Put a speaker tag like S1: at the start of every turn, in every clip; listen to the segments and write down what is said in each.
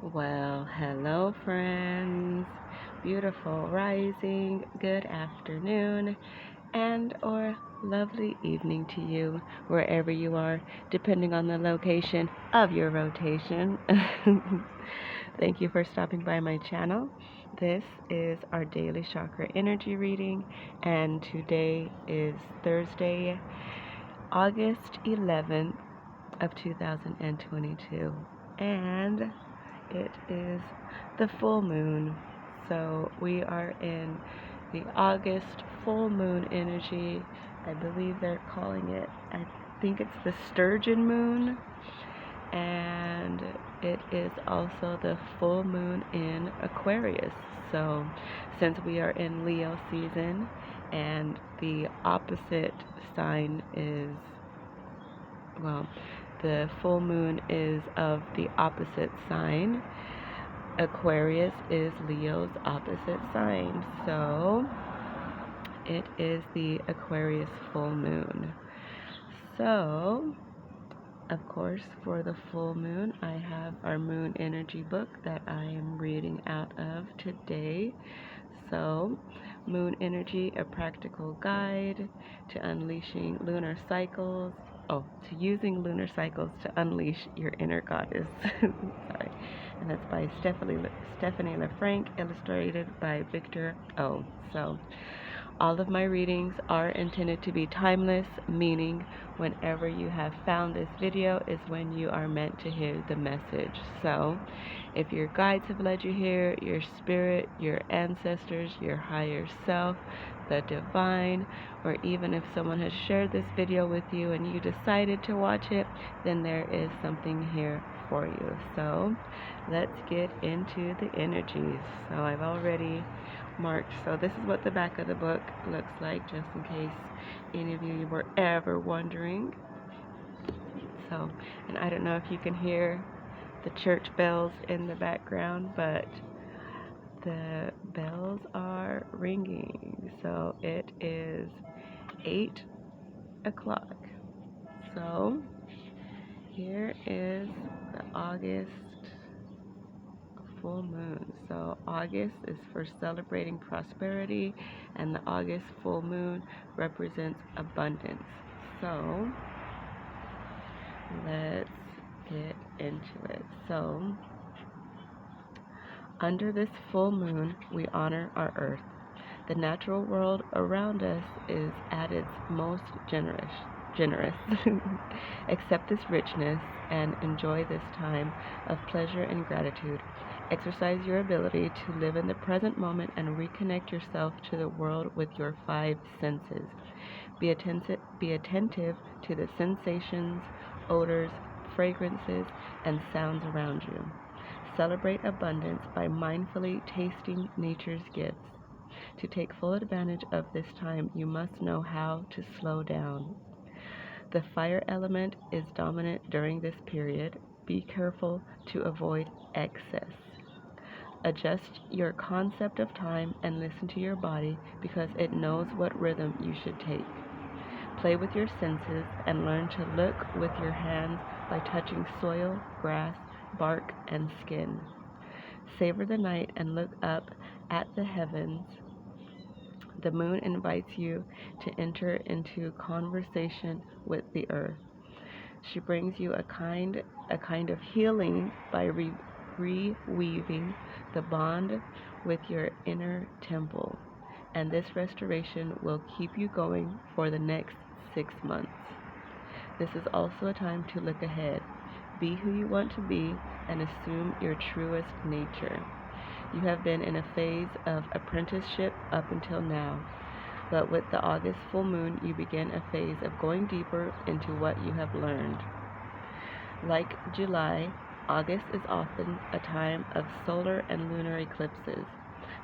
S1: Well, hello, friends. Beautiful rising, good afternoon, and or lovely evening to you, wherever you are, depending on the location of your rotation. Thank you for stopping by my channel. This is our daily chakra energy reading, and today is Thursday, August 11th of 2022, and it is the full moon. So we are in the August full moon energy. I believe they're calling it, I think it's the sturgeon moon, and it is also the full moon in Aquarius. So since we are in Leo season and the opposite sign is, well, the full moon is of the opposite sign. Aquarius is Leo's opposite sign, so it is the Aquarius full moon. So, of course, for the full moon, I have our moon energy book that I am reading out of today. So, Moon Energy, a practical guide to unleashing lunar cycles. Oh, to using lunar cycles to unleash your inner goddess. Sorry. And that's by Stephanie LaFranc, illustrated by Victor O. So, all of my readings are intended to be timeless, meaning whenever you have found this video is when you are meant to hear the message. So, if your guides have led you here, your spirit, your ancestors, your higher self, the divine, or even if someone has shared this video with you and you decided to watch it, then there is something here for you. So, let's get into the energies. So, I've already marked. So this is what the back of the book looks like, just in case any of you were ever wondering. So, and I don't know if you can hear the church bells in the background, but the bells are ringing. So it is 8 o'clock. So here is the August full moon. So August is for celebrating prosperity, and the August full moon represents abundance. So let's get into it. So under this full moon, we honor our earth. The natural world around us is at its most generous. Accept this richness and enjoy this time of pleasure and gratitude. Exercise your ability to live in the present moment and reconnect yourself to the world with your 5 senses. Be attentive to the sensations, odors, fragrances, and sounds around you. Celebrate abundance by mindfully tasting nature's gifts. To take full advantage of this time, you must know how to slow down. The fire element is dominant during this period. Be careful to avoid excess. Adjust your concept of time and listen to your body because it knows what rhythm you should take. Play with your senses and learn to look with your hands by touching soil, grass, bark, and skin. Savor the night and look up at the heavens. The moon invites you to enter into conversation with the earth. She brings you a kind of healing by reweaving the bond with your inner temple. And this restoration will keep you going for the next 6 months. This is also a time to look ahead. Be who you want to be and assume your truest nature. You have been in a phase of apprenticeship up until now, but with the August full moon, you begin a phase of going deeper into what you have learned. Like July, August is often a time of solar and lunar eclipses.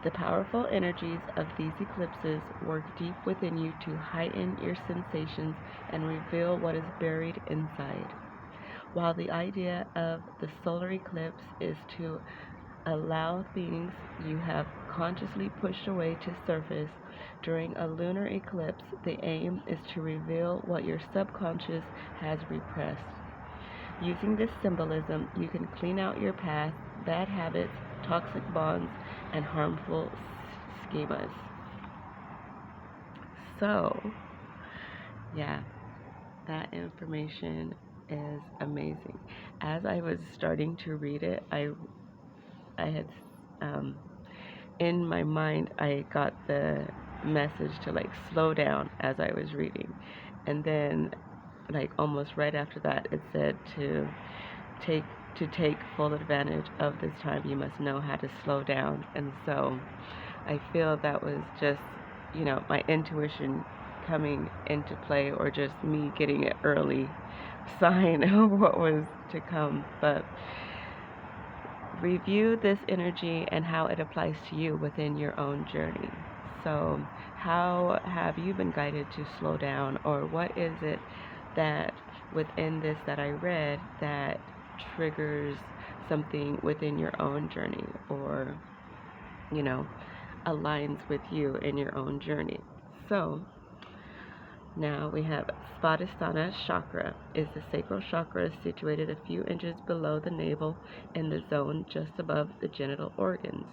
S1: The powerful energies of these eclipses work deep within you to heighten your sensations and reveal what is buried inside. While the idea of the solar eclipse is to allow things you have consciously pushed away to surface, during a lunar eclipse, the aim is to reveal what your subconscious has repressed. Using this symbolism, you can clean out your past, bad habits, toxic bonds, and harmful schemas. So, yeah, that information is amazing. As I was starting to read it, I had in my mind I got the message to like slow down as I was reading, and then like almost right after that it said take take full advantage of this time you must know how to slow down. And so I feel that was just, my intuition coming into play, or just me getting an early sign of what was to come. But review this energy and how it applies to you within your own journey. So, how have you been guided to slow down, or what is it that within this that I read that triggers something within your own journey, or, aligns with you in your own journey? So, now we have Svadhisthana Chakra is the sacral chakra situated a few inches below the navel in the zone just above the genital organs.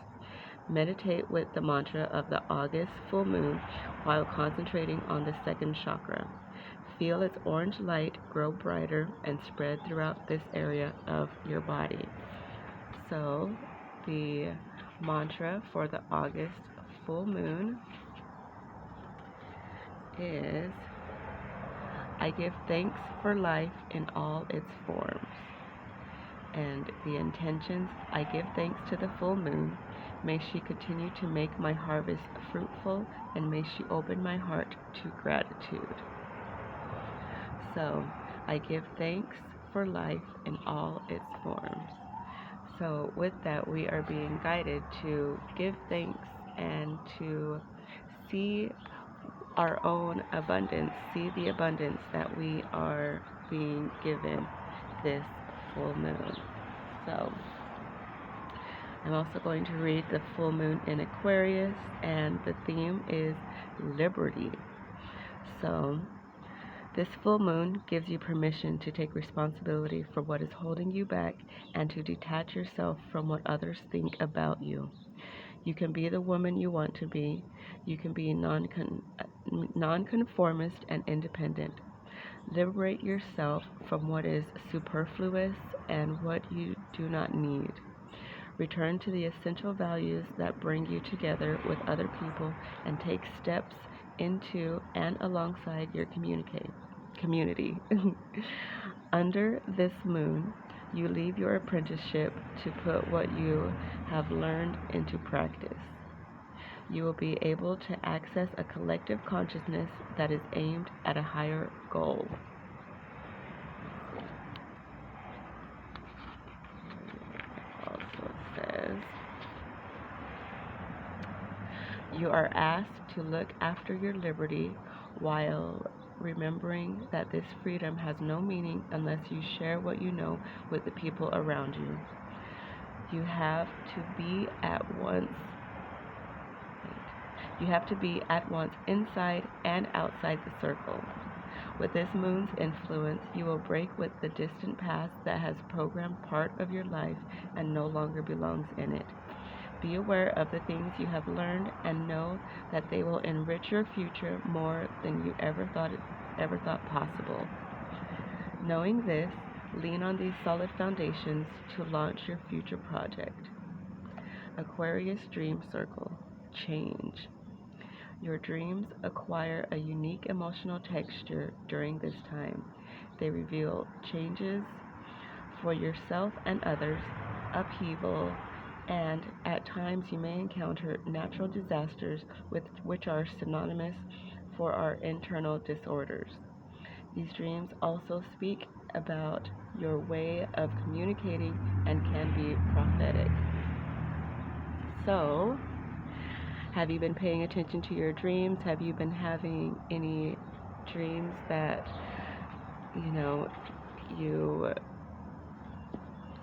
S1: Meditate with the mantra of the August full moon while concentrating on the second chakra. Feel its orange light grow brighter and spread throughout this area of your body. So, the mantra for the August full moon is, I give thanks for life in all its forms. And the intentions, I give thanks to the full moon. May she continue to make my harvest fruitful, and may she open my heart to gratitude. So, I give thanks for life in all its forms. So with that, we are being guided to give thanks and to see our own abundance, see the abundance that we are being given this full moon. So I'm also going to read the full moon in Aquarius, and the theme is liberty. So this full moon gives you permission to take responsibility for what is holding you back and to detach yourself from what others think about you. You can be the woman you want to be. You can be nonconformist and independent. Liberate yourself from what is superfluous and what you do not need. Return to the essential values that bring you together with other people, and take steps into and alongside your community. Under this moon, you leave your apprenticeship to put what you have learned into practice. You will be able to access a collective consciousness that is aimed at a higher goal. It also says, you are asked to look after your liberty while remembering that this freedom has no meaning unless you share what you know with the people around you. You have to be at once inside and outside the circle. With this moon's influence, you will break with the distant past that has programmed part of your life and no longer belongs in it. Be aware of the things you have learned and know that they will enrich your future more than you ever thought possible. Knowing this, lean on these solid foundations to launch your future project. Aquarius Dream Circle. Change. Your dreams acquire a unique emotional texture during this time. They reveal changes for yourself and others, upheaval, and at times you may encounter natural disasters which are synonymous for our internal disorders. These dreams also speak about your way of communicating and can be prophetic. So, have you been paying attention to your dreams? Have you been having any dreams that, you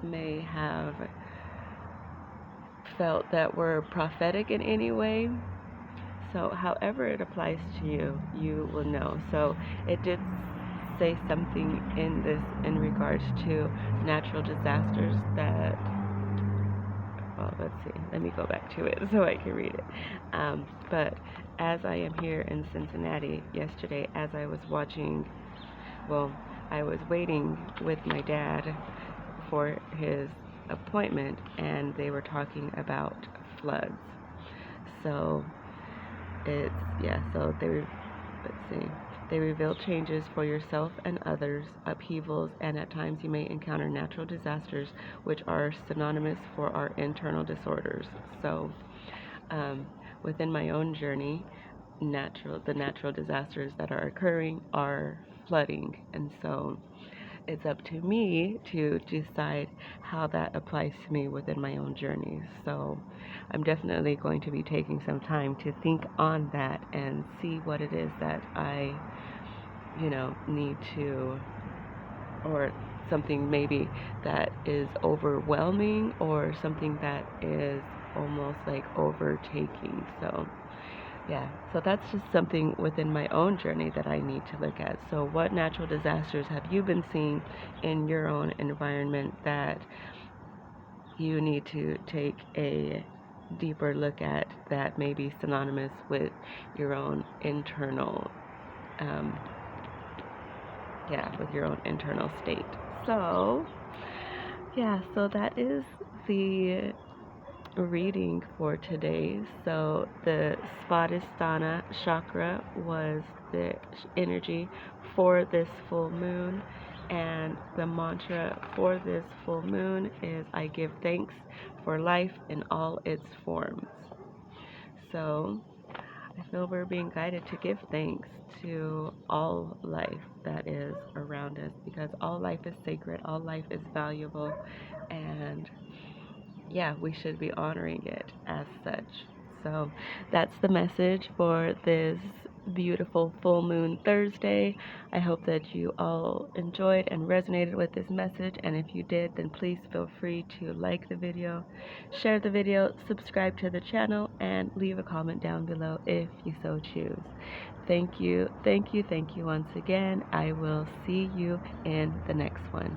S1: may have felt that were prophetic in any way? So however it applies to you, you will know. So it did say something in this in regards to natural disasters that see, let me go back to it so I can read it. But as I am here in Cincinnati yesterday, as I was watching, well, I was waiting with my dad for his appointment, and they were talking about floods. So it's, yeah, so let's see. They reveal changes for yourself and others, upheavals, and at times you may encounter natural disasters, which are synonymous for our internal disorders. So, within my own journey, the natural disasters that are occurring are flooding, and so it's up to me to decide how that applies to me within my own journey. So I'm definitely going to be taking some time to think on that and see what it is that I, need to, or something maybe that is overwhelming or something that is almost like overtaking. So yeah, so that's just something within my own journey that I need to look at. So what natural disasters have you been seeing in your own environment that you need to take a deeper look at, that may be synonymous with your own internal, um, with your own internal state. So yeah, so that is the reading for today. So the Svadhisthana chakra was the energy for this full moon, and the mantra for this full moon is I give thanks for life in all its forms. So I feel we're being guided to give thanks to all life that is around us, because all life is sacred, all life is valuable, and yeah, we should be honoring it as such. So that's the message for this beautiful full moon Thursday. I hope that you all enjoyed and resonated with this message, and if you did, then please feel free to like the video, share the video, subscribe to the channel, and leave a comment down below if you so choose. Thank you once again. I will see you in the next one.